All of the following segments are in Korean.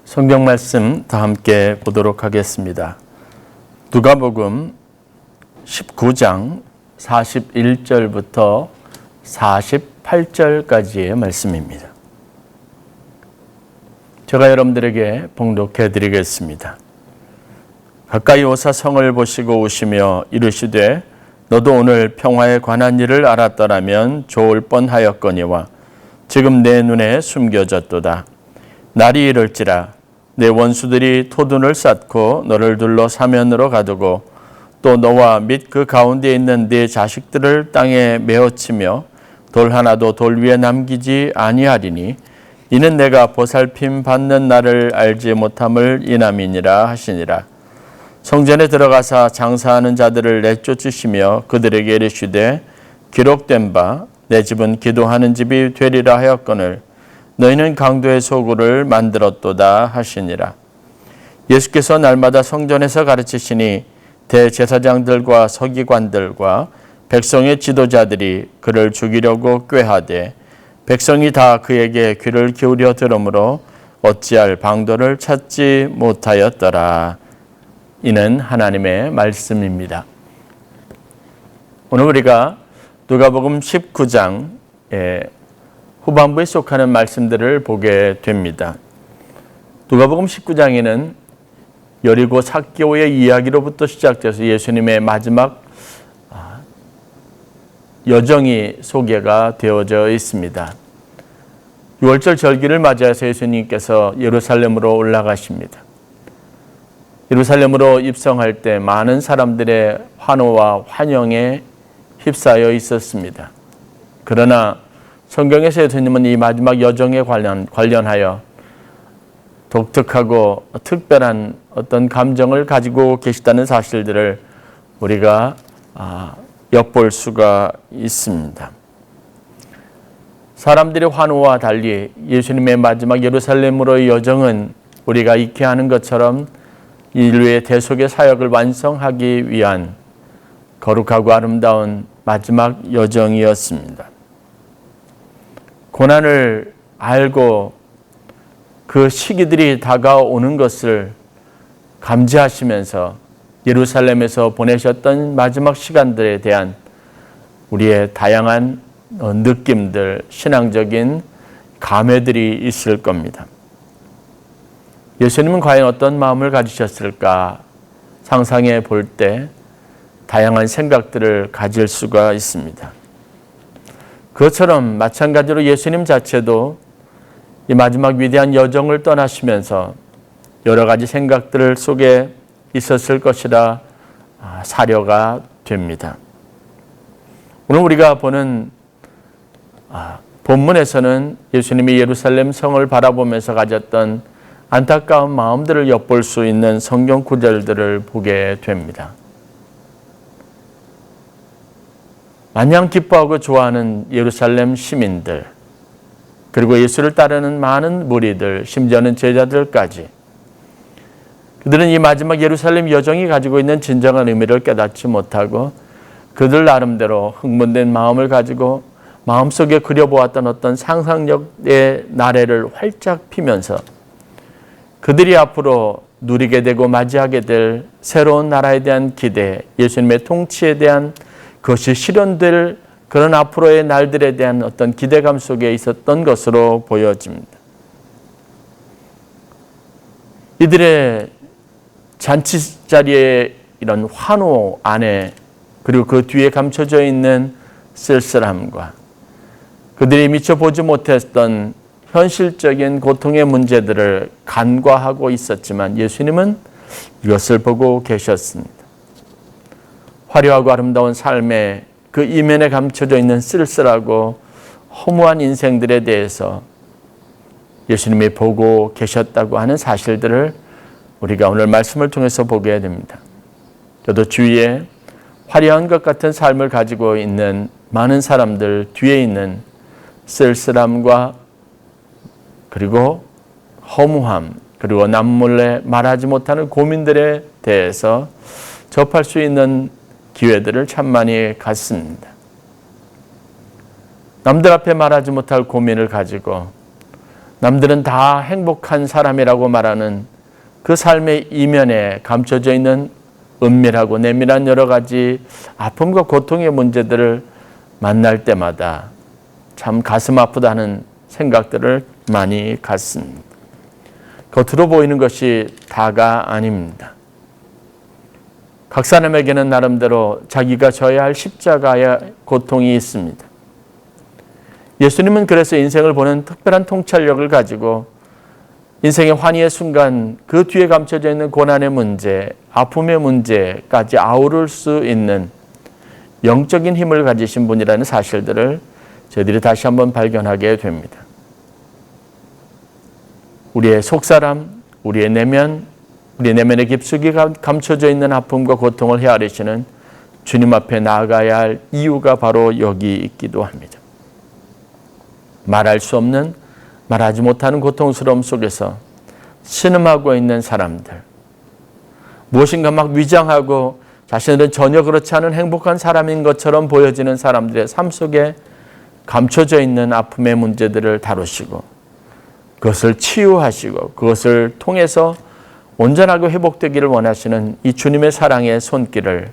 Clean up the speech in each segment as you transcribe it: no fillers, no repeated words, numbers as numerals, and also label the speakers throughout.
Speaker 1: 성경 말씀 다 함께 보도록 하겠습니다. 누가복음 19장 41절부터 48절까지의 말씀입니다. 제가 여러분들에게 봉독해 드리겠습니다. 가까이 오사 성을 보시고 오시며 이르시되 너도 오늘 평화에 관한 일을 알았더라면 좋을 뻔하였거니와 지금 내 눈에 숨겨졌도다. 날이 이를지라 내 원수들이 토둔을 쌓고 너를 둘러 사면으로 가두고 또 너와 및 그 가운데 있는 네 자식들을 땅에 메어치며 돌 하나도 돌 위에 남기지 아니하리니 이는 내가 보살핌 받는 날을 알지 못함을 인함이니라 하시니라. 성전에 들어가사 장사하는 자들을 내쫓으시며 그들에게 이르시되 기록된 바 내 집은 기도하는 집이 되리라 하였거늘 너희는 강도의 소굴을 만들었도다 하시니라. 예수께서 날마다 성전에서 가르치시니 대제사장들과 서기관들과 백성의 지도자들이 그를 죽이려고 꾀하되 백성이 다 그에게 귀를 기울여 들으므로 어찌할 방도를 찾지 못하였더라. 이는 하나님의 말씀입니다. 오늘 우리가 누가복음 19장의 후반부에 속하는 말씀들을 보게 됩니다. 누가복음 19장에는 여리고 삭개오의 이야기로부터 시작돼서 예수님의 마지막 여정이 소개가 되어져 있습니다. 6월절 절기를 맞이해서 예수님께서 예루살렘으로 올라가십니다. 예루살렘으로 입성할 때 많은 사람들의 환호와 환영에 휩싸여 있었습니다. 그러나 성경에서 예수님은 이 마지막 여정에 관련하여 독특하고 특별한 어떤 감정을 가지고 계시다는 사실들을 우리가 엿볼 수가 있습니다. 사람들의 환호와 달리 예수님의 마지막 예루살렘으로의 여정은 우리가 잊게 하는 것처럼 인류의 대속의 사역을 완성하기 위한 거룩하고 아름다운 마지막 여정이었습니다. 고난을 알고 그 시기들이 다가오는 것을 감지하시면서 예루살렘에서 보내셨던 마지막 시간들에 대한 우리의 다양한 느낌들, 신앙적인 감회들이 있을 겁니다. 예수님은 과연 어떤 마음을 가지셨을까 상상해 볼 때 다양한 생각들을 가질 수가 있습니다. 그것처럼 마찬가지로 예수님 자체도 이 마지막 위대한 여정을 떠나시면서 여러 가지 생각들 속에 있었을 것이라 사려가 됩니다. 오늘 우리가 보는 본문에서는 예수님이 예루살렘 성을 바라보면서 가졌던 안타까운 마음들을 엿볼 수 있는 성경 구절들을 보게 됩니다. 마냥 기뻐하고 좋아하는 예루살렘 시민들, 그리고 예수를 따르는 많은 무리들, 심지어는 제자들까지 그들은 이 마지막 예루살렘 여정이 가지고 있는 진정한 의미를 깨닫지 못하고 그들 나름대로 흥분된 마음을 가지고 마음속에 그려보았던 어떤 상상력의 나래를 활짝 피면서 그들이 앞으로 누리게 되고 맞이하게 될 새로운 나라에 대한 기대, 예수님의 통치에 대한 그것이 실현될 그런 앞으로의 날들에 대한 어떤 기대감 속에 있었던 것으로 보여집니다. 이들의 잔치자리에 이런 환호 안에 그리고 그 뒤에 감춰져 있는 쓸쓸함과 그들이 미처 보지 못했던 현실적인 고통의 문제들을 간과하고 있었지만 예수님은 이것을 보고 계셨습니다. 화려하고 아름다운 삶의 그 이면에 감춰져 있는 쓸쓸하고 허무한 인생들에 대해서 예수님이 보고 계셨다고 하는 사실들을 우리가 오늘 말씀을 통해서 보게 됩니다. 저도 주위에 화려한 것 같은 삶을 가지고 있는 많은 사람들 뒤에 있는 쓸쓸함과 그리고 허무함 그리고 남몰래 말하지 못하는 고민들에 대해서 접할 수 있는 기회들을 참 많이 갖습니다. 남들 앞에 말하지 못할 고민을 가지고 남들은 다 행복한 사람이라고 말하는 그 삶의 이면에 감춰져 있는 은밀하고 내밀한 여러 가지 아픔과 고통의 문제들을 만날 때마다 참 가슴 아프다는 생각들을 많이 갖습니다. 겉으로 보이는 것이 다가 아닙니다. 각 사람에게는 나름대로 자기가 져야 할 십자가의 고통이 있습니다. 예수님은 그래서 인생을 보는 특별한 통찰력을 가지고 인생의 환희의 순간 그 뒤에 감춰져 있는 고난의 문제, 아픔의 문제까지 아우를 수 있는 영적인 힘을 가지신 분이라는 사실들을 저희들이 다시 한번 발견하게 됩니다. 우리의 속사람, 우리의 내면의 깊숙이 감춰져 있는 아픔과 고통을 헤아리시는 주님 앞에 나아가야 할 이유가 바로 여기 있기도 합니다. 말할 수 없는, 말하지 못하는 고통스러움 속에서 신음하고 있는 사람들, 무엇인가 막 위장하고 자신들은 전혀 그렇지 않은 행복한 사람인 것처럼 보여지는 사람들의 삶 속에 감춰져 있는 아픔의 문제들을 다루시고 그것을 치유하시고 그것을 통해서 온전하고 회복되기를 원하시는 이 주님의 사랑의 손길을,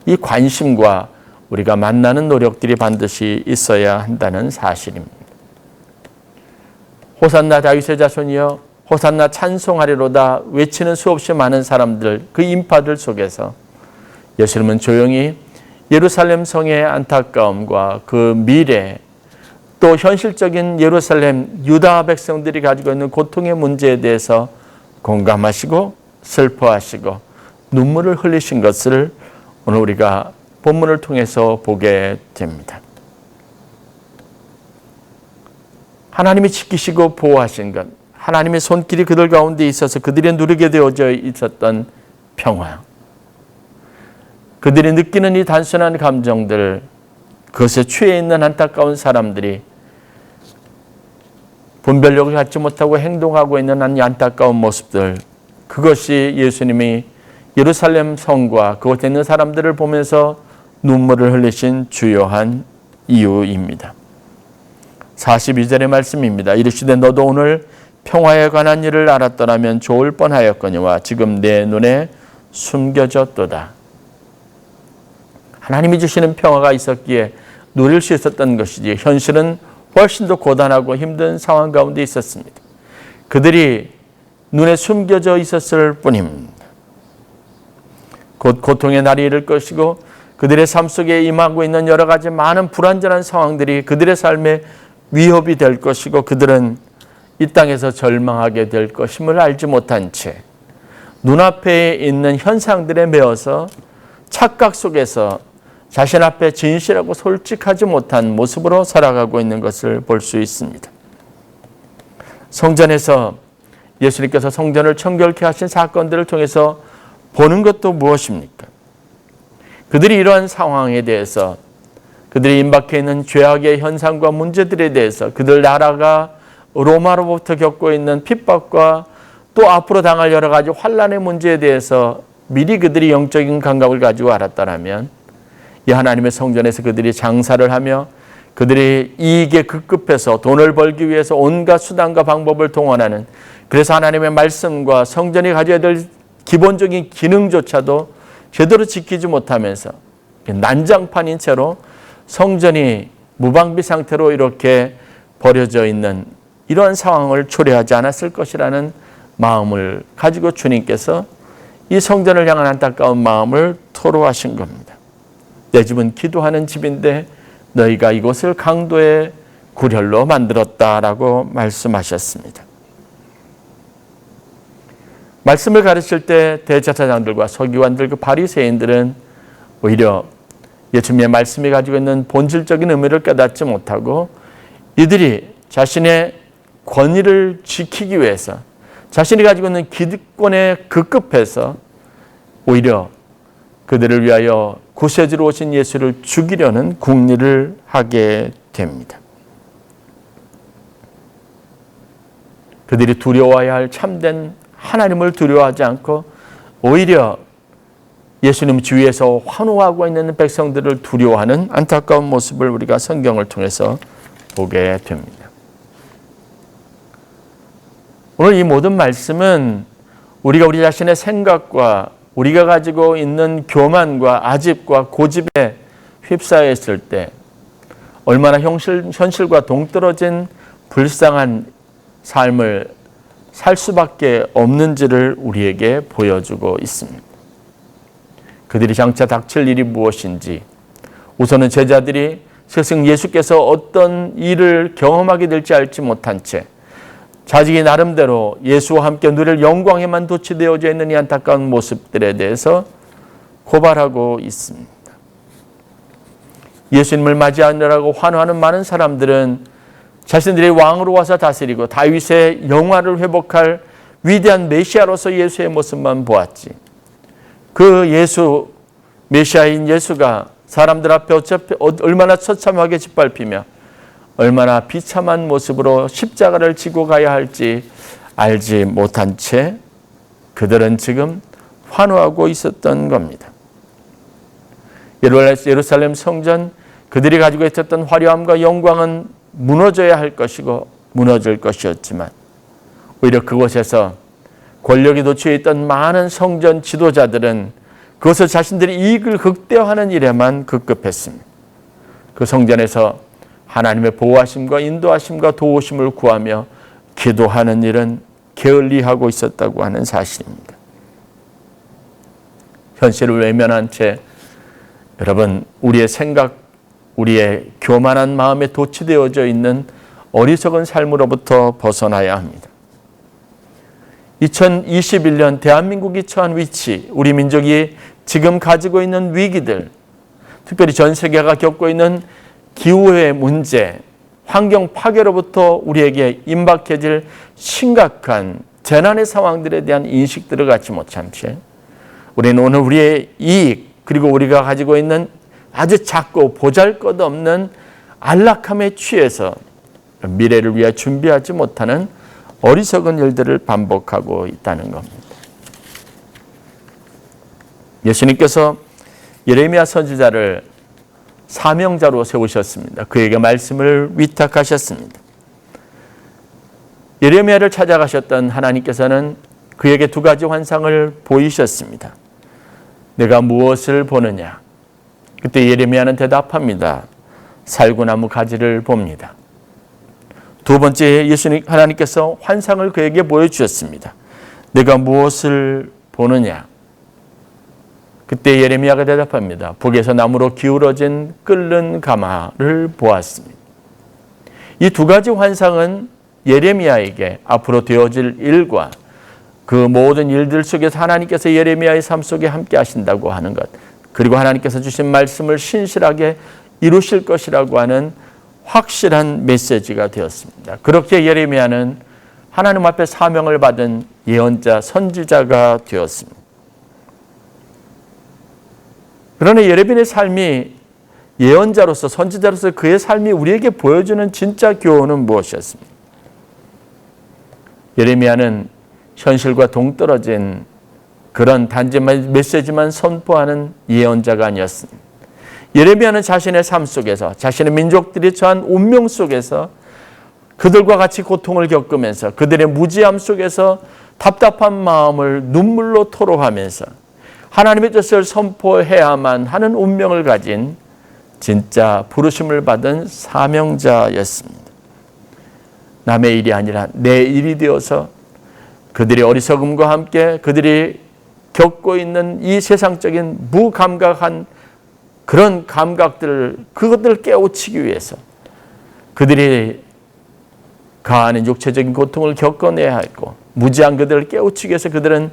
Speaker 1: 이 관심과 우리가 만나는 노력들이 반드시 있어야 한다는 사실입니다. 호산나 다윗의 자손이여 호산나 찬송하리로다 외치는 수없이 많은 사람들, 그 인파들 속에서 예수님은 조용히 예루살렘 성의 안타까움과 그 미래, 또 현실적인 예루살렘 유다 백성들이 가지고 있는 고통의 문제에 대해서 공감하시고 슬퍼하시고 눈물을 흘리신 것을 오늘 우리가 본문을 통해서 보게 됩니다. 하나님이 지키시고 보호하신 것, 하나님의 손길이 그들 가운데 있어서 그들이 누리게 되어져 있었던 평화, 그들이 느끼는 이 단순한 감정들, 그것에 취해 있는 안타까운 사람들이 분별력을 갖지 못하고 행동하고 있는 이 안타까운 모습들, 그것이 예수님이 예루살렘 성과 그곳에 있는 사람들을 보면서 눈물을 흘리신 주요한 이유입니다. 42절의 말씀입니다. 이르시되 너도 오늘 평화에 관한 일을 알았더라면 좋을 뻔하였거니와 지금 내 눈에 숨겨졌도다. 하나님이 주시는 평화가 있었기에 누릴 수 있었던 것이지 현실은 훨씬 더 고단하고 힘든 상황 가운데 있었습니다. 그들이 눈에 숨겨져 있었을 뿐입니다. 곧 고통의 날이 이를 것이고 그들의 삶 속에 임하고 있는 여러 가지 많은 불완전한 상황들이 그들의 삶에 위협이 될 것이고 그들은 이 땅에서 절망하게 될 것임을 알지 못한 채 눈앞에 있는 현상들에 매어서 착각 속에서 자신 앞에 진실하고 솔직하지 못한 모습으로 살아가고 있는 것을 볼 수 있습니다. 성전에서 예수님께서 성전을 청결케 하신 사건들을 통해서 보는 것도 무엇입니까? 그들이 이러한 상황에 대해서, 그들이 임박해 있는 죄악의 현상과 문제들에 대해서, 그들 나라가 로마로부터 겪고 있는 핍박과 또 앞으로 당할 여러 가지 환난의 문제에 대해서 미리 그들이 영적인 감각을 가지고 알았다면 이 하나님의 성전에서 그들이 장사를 하며 그들이 이익에 급급해서 돈을 벌기 위해서 온갖 수단과 방법을 동원하는, 그래서 하나님의 말씀과 성전이 가져야 될 기본적인 기능조차도 제대로 지키지 못하면서 난장판인 채로 성전이 무방비 상태로 이렇게 버려져 있는 이러한 상황을 초래하지 않았을 것이라는 마음을 가지고 주님께서 이 성전을 향한 안타까운 마음을 토로하신 겁니다. 내 집은 기도하는 집인데 너희가 이곳을 강도의 구렬로 만들었다라고 말씀하셨습니다. 말씀을 가르칠 때 대제사장들과 서기관들, 그 바리새인들은 오히려 예수님의 말씀이 가지고 있는 본질적인 의미를 깨닫지 못하고 이들이 자신의 권위를 지키기 위해서 자신이 가지고 있는 기득권에 급급해서 오히려 그들을 위하여 구세주로 오신 예수를 죽이려는 궁리를 하게 됩니다. 그들이 두려워해야 할 참된 하나님을 두려워하지 않고 오히려 예수님 주위에서 환호하고 있는 백성들을 두려워하는 안타까운 모습을 우리가 성경을 통해서 보게 됩니다. 오늘 이 모든 말씀은 우리가 우리 자신의 생각과 우리가 가지고 있는 교만과 아집과 고집에 휩싸여 있을 때 얼마나 현실과 동떨어진 불쌍한 삶을 살 수밖에 없는지를 우리에게 보여주고 있습니다. 그들이 장차 닥칠 일이 무엇인지, 우선은 제자들이 스승 예수께서 어떤 일을 경험하게 될지 알지 못한 채 자기 나름대로 예수와 함께 누릴 영광에만 도취되어져 있는 이 안타까운 모습들에 대해서 고발하고 있습니다. 예수님을 맞이하느라고 환호하는 많은 사람들은 자신들이 왕으로 와서 다스리고 다윗의 영화를 회복할 위대한 메시아로서 예수의 모습만 보았지, 그 예수, 메시아인 예수가 사람들 앞에 얼마나 처참하게 짓밟히며 얼마나 비참한 모습으로 십자가를 지고 가야 할지 알지 못한 채 그들은 지금 환호하고 있었던 겁니다. 예루살렘 성전, 그들이 가지고 있었던 화려함과 영광은 무너져야 할 것이고 무너질 것이었지만 오히려 그곳에서 권력이 도취해 있던 많은 성전 지도자들은 그것을 자신들이 이익을 극대화하는 일에만 급급했습니다. 그 성전에서 하나님의 보호하심과 인도하심과 도우심을 구하며 기도하는 일은 게을리하고 있었다고 하는 사실입니다. 현실을 외면한 채 여러분, 우리의 생각, 우리의 교만한 마음에 도취되어져 있는 어리석은 삶으로부터 벗어나야 합니다. 2021년 대한민국이 처한 위치, 우리 민족이 지금 가지고 있는 위기들, 특별히 전 세계가 겪고 있는 기후의 문제, 환경 파괴로부터 우리에게 임박해질 심각한 재난의 상황들에 대한 인식들을 갖지 못한 채 우리는 오늘 우리의 이익, 그리고 우리가 가지고 있는 아주 작고 보잘것없는 안락함에 취해서 미래를 위해 준비하지 못하는 어리석은 일들을 반복하고 있다는 겁니다. 예수님께서 예레미야 선지자를 사명자로 세우셨습니다. 그에게 말씀을 위탁하셨습니다. 예레미야를 찾아가셨던 하나님께서는 그에게 두 가지 환상을 보이셨습니다. 내가 무엇을 보느냐? 그때 예레미야는 대답합니다. 살구나무 가지를 봅니다. 두 번째, 하나님께서 환상을 그에게 보여주셨습니다. 내가 무엇을 보느냐? 그때 예레미야가 대답합니다. 북에서 나무로 기울어진 끓는 가마를 보았습니다. 이 두 가지 환상은 예레미야에게 앞으로 되어질 일과 그 모든 일들 속에서 하나님께서 예레미야의 삶 속에 함께 하신다고 하는 것, 그리고 하나님께서 주신 말씀을 신실하게 이루실 것이라고 하는 확실한 메시지가 되었습니다. 그렇게 예레미야는 하나님 앞에 사명을 받은 예언자, 선지자가 되었습니다. 그러나 예레미야의 삶이 예언자로서, 선지자로서 그의 삶이 우리에게 보여주는 진짜 교훈은 무엇이었습니까? 예레미야는 현실과 동떨어진 그런 단지 메시지만 선포하는 예언자가 아니었습니다. 예레미야는 자신의 삶 속에서, 자신의 민족들이 처한 운명 속에서 그들과 같이 고통을 겪으면서 그들의 무지함 속에서 답답한 마음을 눈물로 토로하면서 하나님의 뜻을 선포해야만 하는 운명을 가진 진짜 부르심을 받은 사명자였습니다. 남의 일이 아니라 내 일이 되어서 그들의 어리석음과 함께 그들이 겪고 있는 이 세상적인 무감각한 그런 그것들을 깨우치기 위해서 그들이 가하는 육체적인 고통을 겪어내야 하고 무지한 그들을 깨우치기 위해서 그들은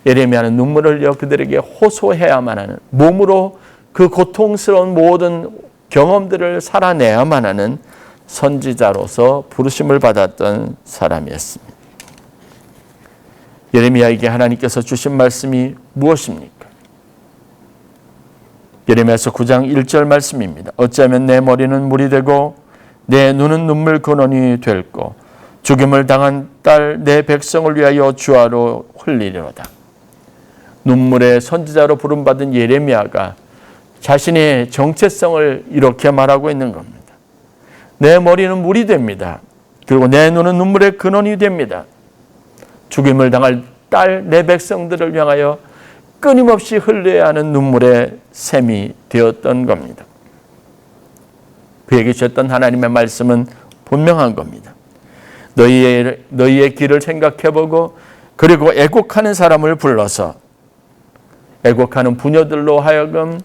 Speaker 1: 예레미야는 눈물을 흘려 그들에게 호소해야만 하는, 몸으로 그 고통스러운 모든 경험들을 살아내야만 하는 선지자로서 부르심을 받았던 사람이었습니다. 예레미야에게 하나님께서 주신 말씀이 무엇입니까? 예레미야서 9장 1절 말씀입니다. 어찌하면 내 머리는 물이 되고 내 눈은 눈물 근원이 될고 죽임을 당한 딸 내 백성을 위하여 주화로 흘리려다. 눈물의 선지자로 부름받은 예레미야가 자신의 정체성을 이렇게 말하고 있는 겁니다. 내 머리는 물이 됩니다. 그리고 내 눈은 눈물의 근원이 됩니다. 죽임을 당할 딸 내 백성들을 향하여 끊임없이 흘려야 하는 눈물의 샘이 되었던 겁니다. 그에게 주셨던 하나님의 말씀은 분명한 겁니다. 너희의 길을 생각해보고 그리고 애곡하는 사람을 불러서 애곡하는 부녀들로 하여금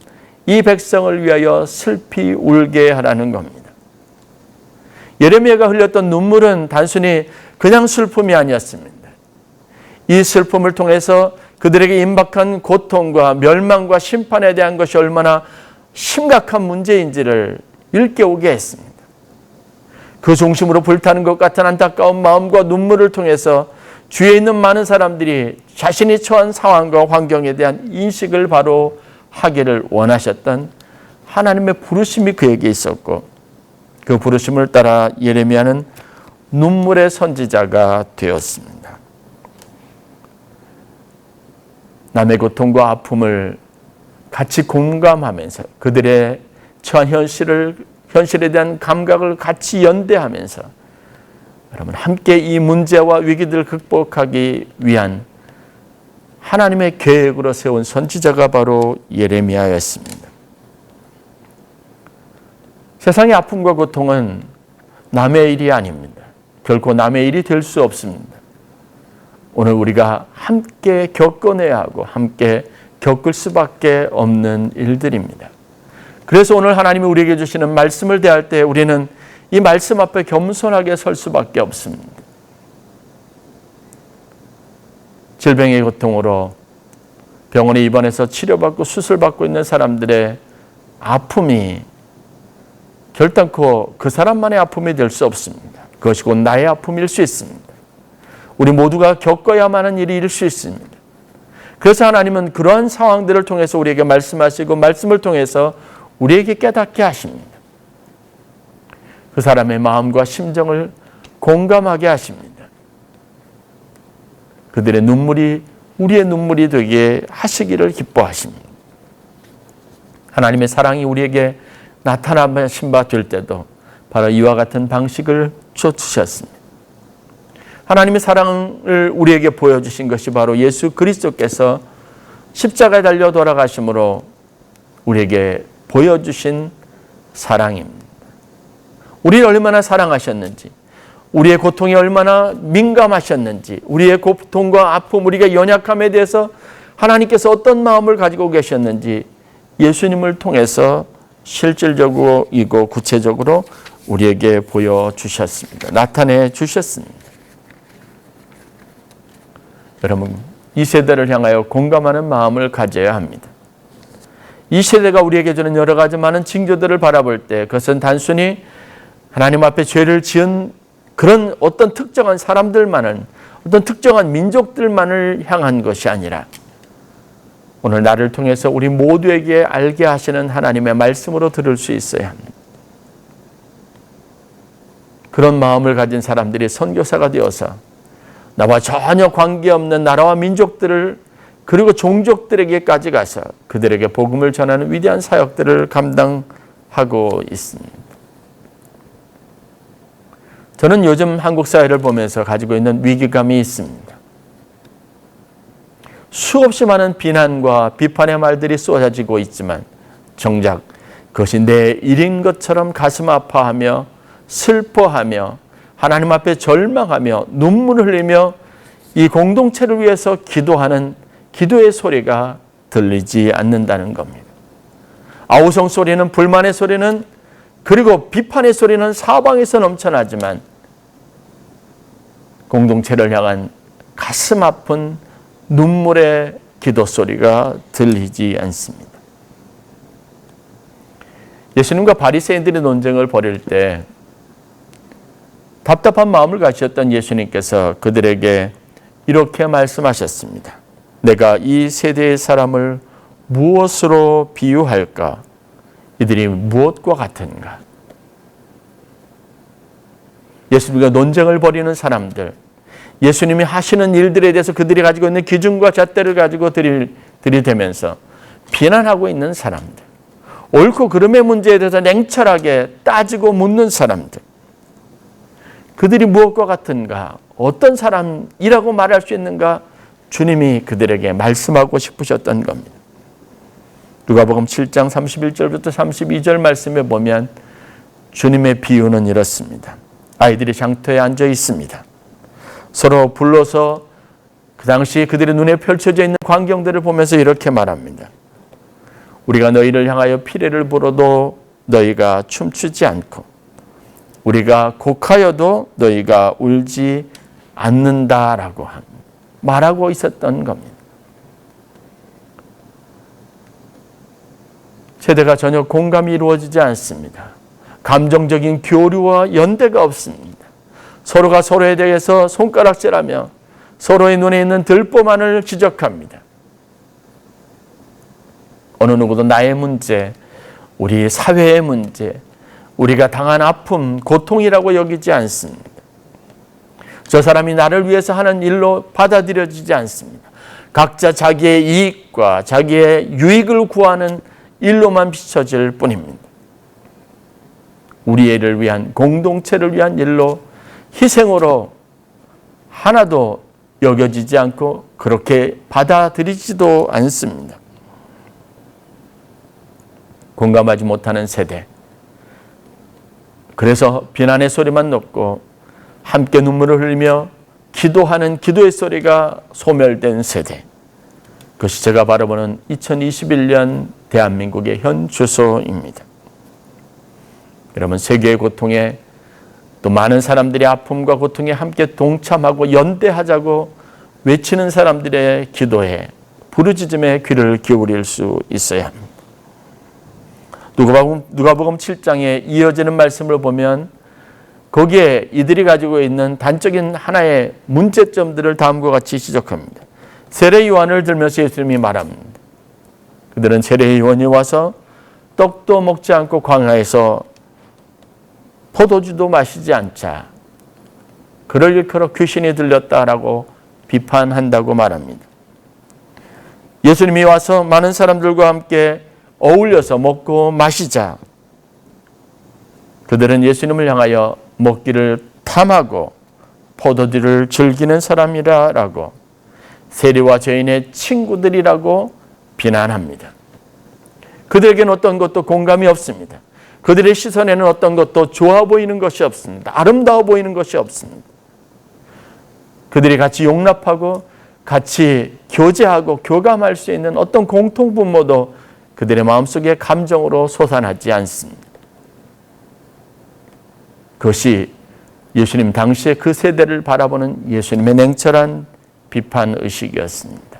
Speaker 1: 이 백성을 위하여 슬피 울게 하라는 겁니다. 예레미야가 흘렸던 눈물은 단순히 그냥 슬픔이 아니었습니다. 이 슬픔을 통해서 그들에게 임박한 고통과 멸망과 심판에 대한 것이 얼마나 심각한 문제인지를 일깨우게 했습니다. 그 중심으로 불타는 것 같은 안타까운 마음과 눈물을 통해서 주위에 있는 많은 사람들이 자신이 처한 상황과 환경에 대한 인식을 바로 하기를 원하셨던 하나님의 부르심이 그에게 있었고, 그 부르심을 따라 예레미야는 눈물의 선지자가 되었습니다. 남의 고통과 아픔을 같이 공감하면서 그들의 처한 현실에 대한 감각을 같이 연대하면서 여러분 함께 이 문제와 위기들을 극복하기 위한 하나님의 계획으로 세운 선지자가 바로 예레미야였습니다. 세상의 아픔과 고통은 남의 일이 아닙니다. 결코 남의 일이 될 수 없습니다. 오늘 우리가 함께 겪어내야 하고 함께 겪을 수밖에 없는 일들입니다. 그래서 오늘 하나님이 우리에게 주시는 말씀을 대할 때 우리는 이 말씀 앞에 겸손하게 설 수밖에 없습니다. 질병의 고통으로 병원에 입원해서 치료받고 수술받고 있는 사람들의 아픔이 결단코 그 사람만의 아픔이 될 수 없습니다. 그것이 곧 나의 아픔일 수 있습니다. 우리 모두가 겪어야만 하는 일일 수 있습니다. 그래서 하나님은 그러한 상황들을 통해서 우리에게 말씀하시고 말씀을 통해서 우리에게 깨닫게 하십니다. 그 사람의 마음과 심정을 공감하게 하십니다. 그들의 눈물이 우리의 눈물이 되게 하시기를 기뻐하십니다. 하나님의 사랑이 우리에게 나타나신 바 될 때도 바로 이와 같은 방식을 주셨습니다. 하나님의 사랑을 우리에게 보여주신 것이 바로 예수 그리스도께서 십자가에 달려 돌아가심으로 우리에게 보여주신 사랑입니다. 우리를 얼마나 사랑하셨는지, 우리의 고통이 얼마나 민감하셨는지, 우리의 고통과 아픔, 우리가 연약함에 대해서 하나님께서 어떤 마음을 가지고 계셨는지 예수님을 통해서 실질적이고 구체적으로 우리에게 보여주셨습니다. 나타내 주셨습니다. 여러분, 이 세대를 향하여 공감하는 마음을 가져야 합니다. 이 세대가 우리에게 주는 여러 가지 많은 징조들을 바라볼 때 그것은 단순히 하나님 앞에 죄를 지은 그런 어떤 특정한 사람들만은, 어떤 특정한 민족들만을 향한 것이 아니라 오늘 나를 통해서 우리 모두에게 알게 하시는 하나님의 말씀으로 들을 수 있어야 합니다. 그런 마음을 가진 사람들이 선교사가 되어서 나와 전혀 관계없는 나라와 민족들을 그리고 종족들에게까지 가서 그들에게 복음을 전하는 위대한 사역들을 감당하고 있습니다. 저는 요즘 한국 사회를 보면서 가지고 있는 위기감이 있습니다. 수없이 많은 비난과 비판의 말들이 쏟아지고 있지만 정작 그것이 내 일인 것처럼 가슴 아파하며 슬퍼하며 하나님 앞에 절망하며 눈물을 흘리며 이 공동체를 위해서 기도하는 기도의 소리가 들리지 않는다는 겁니다. 아우성 소리는, 불만의 소리는, 그리고 비판의 소리는 사방에서 넘쳐나지만 공동체를 향한 가슴 아픈 눈물의 기도 소리가 들리지 않습니다. 예수님과 바리새인들이 논쟁을 벌일 때 답답한 마음을 가지셨던 예수님께서 그들에게 이렇게 말씀하셨습니다. 내가 이 세대의 사람을 무엇으로 비유할까? 이들이 무엇과 같은가? 예수님과 논쟁을 벌이는 사람들, 예수님이 하시는 일들에 대해서 그들이 가지고 있는 기준과 잣대를 가지고 들이대면서 비난하고 있는 사람들, 옳고 그름의 문제에 대해서 냉철하게 따지고 묻는 사람들, 그들이 무엇과 같은가, 어떤 사람이라고 말할 수 있는가, 주님이 그들에게 말씀하고 싶으셨던 겁니다. 누가복음 7장 31절부터 32절 말씀에 보면 주님의 비유는 이렇습니다. 아이들이 장터에 앉아 있습니다. 서로 불러서 그 당시 그들의 눈에 펼쳐져 있는 광경들을 보면서 이렇게 말합니다. 우리가 너희를 향하여 피례를 불어도 너희가 춤추지 않고 우리가 곡하여도 너희가 울지 않는다라고 말하고 있었던 겁니다. 세대가 전혀 공감이 이루어지지 않습니다. 감정적인 교류와 연대가 없습니다. 서로가 서로에 대해서 손가락질하며 서로의 눈에 있는 들보만을 지적합니다. 어느 누구도 나의 문제, 우리 사회의 문제, 우리가 당한 아픔, 고통이라고 여기지 않습니다. 저 사람이 나를 위해서 하는 일로 받아들여지지 않습니다. 각자 자기의 이익과 자기의 유익을 구하는 일로만 비춰질 뿐입니다. 우리를 위한, 공동체를 위한 일로 희생으로 하나도 여겨지지 않고 그렇게 받아들이지도 않습니다. 공감하지 못하는 세대. 그래서 비난의 소리만 높고 함께 눈물을 흘리며 기도하는 기도의 소리가 소멸된 세대. 그것이 제가 바라보는 2021년 대한민국의 현 주소입니다. 여러분, 세계의 고통에 또 많은 사람들이 아픔과 고통에 함께 동참하고 연대하자고 외치는 사람들의 기도에, 부르짖음에 귀를 기울일 수 있어야 합니다. 누가복음 7장에 이어지는 말씀을 보면 거기에 이들이 가지고 있는 단적인 하나의 문제점들을 다음과 같이 지적합니다. 세례 요한을 들면서 예수님이 말합니다. 그들은 세례 요한이 와서 떡도 먹지 않고 광야에서 포도주도 마시지 않자 그를 일컬어 귀신이 들렸다라고 비판한다고 말합니다. 예수님이 와서 많은 사람들과 함께 어울려서 먹고 마시자 그들은 예수님을 향하여 먹기를 탐하고 포도주를 즐기는 사람이라고 세리와 죄인의 친구들이라고 비난합니다. 그들에게는 어떤 것도 공감이 없습니다. 그들의 시선에는 어떤 것도 좋아 보이는 것이 없습니다. 아름다워 보이는 것이 없습니다. 그들이 같이 용납하고 같이 교제하고 교감할 수 있는 어떤 공통분모도 그들의 마음속에 감정으로 솟아나지 않습니다. 그것이 예수님 당시에 그 세대를 바라보는 예수님의 냉철한 비판의식이었습니다.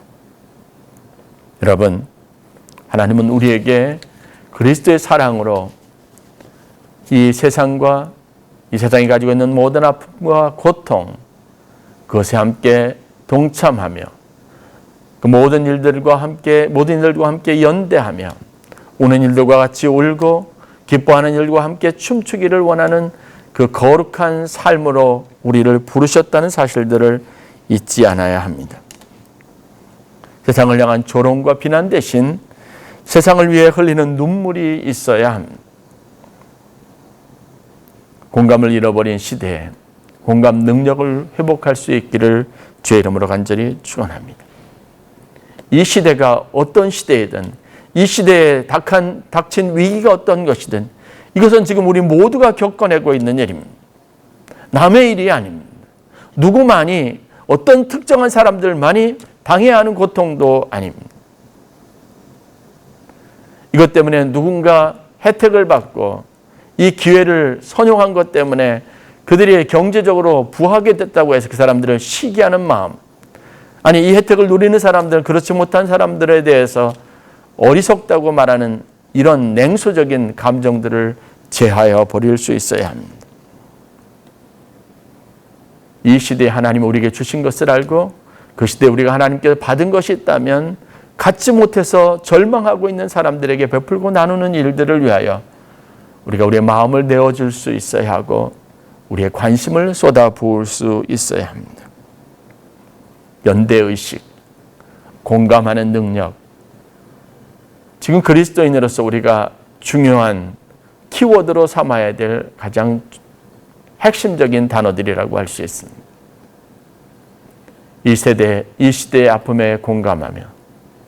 Speaker 1: 여러분, 하나님은 우리에게 그리스도의 사랑으로 이 세상과 이 세상이 가지고 있는 모든 아픔과 고통, 그것에 함께 동참하며 그 모든 일들과 함께 연대하며 우는 일들과 같이 울고 기뻐하는 일과 함께 춤추기를 원하는 그 거룩한 삶으로 우리를 부르셨다는 사실들을 잊지 않아야 합니다. 세상을 향한 조롱과 비난 대신 세상을 위해 흘리는 눈물이 있어야 합니다. 공감을 잃어버린 시대에 공감 능력을 회복할 수 있기를 주의 이름으로 간절히 축원합니다. 이 시대가 어떤 시대이든 이 시대에 닥친 위기가 어떤 것이든 이것은 지금 우리 모두가 겪어내고 있는 일입니다. 남의 일이 아닙니다. 누구만이 어떤 특정한 사람들만이 당해야 하는 고통도 아닙니다. 이것 때문에 누군가 혜택을 받고 이 기회를 선용한 것 때문에 그들이 경제적으로 부하게 됐다고 해서 그 사람들을 시기하는 마음, 아니 이 혜택을 누리는 사람들은 그렇지 못한 사람들에 대해서 어리석다고 말하는 이런 냉소적인 감정들을 제하여 버릴 수 있어야 합니다. 이 시대에 하나님이 우리에게 주신 것을 알고 그 시대에 우리가 하나님께서 받은 것이 있다면 갖지 못해서 절망하고 있는 사람들에게 베풀고 나누는 일들을 위하여 우리가 우리의 마음을 내어줄 수 있어야 하고 우리의 관심을 쏟아부을 수 있어야 합니다. 연대의식, 공감하는 능력, 지금 그리스도인으로서 우리가 중요한 키워드로 삼아야 될 가장 핵심적인 단어들이라고 할 수 있습니다. 이 시대의 아픔에 공감하며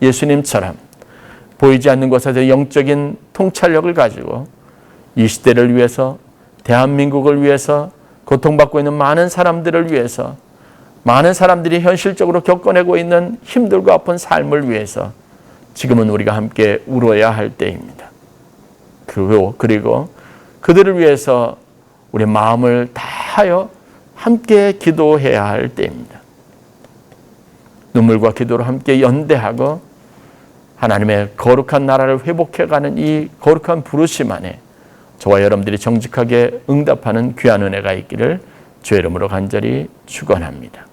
Speaker 1: 예수님처럼 보이지 않는 곳에서 영적인 통찰력을 가지고 이 시대를 위해서, 대한민국을 위해서, 고통받고 있는 많은 사람들을 위해서, 많은 사람들이 현실적으로 겪어내고 있는 힘들고 아픈 삶을 위해서 지금은 우리가 함께 울어야 할 때입니다. 그리고 그들을 위해서 우리 마음을 다하여 함께 기도해야 할 때입니다. 눈물과 기도로 함께 연대하고 하나님의 거룩한 나라를 회복해가는 이 거룩한 부르심 안에 저와 여러분들이 정직하게 응답하는 귀한 은혜가 있기를 주의 이름으로 간절히 축원합니다.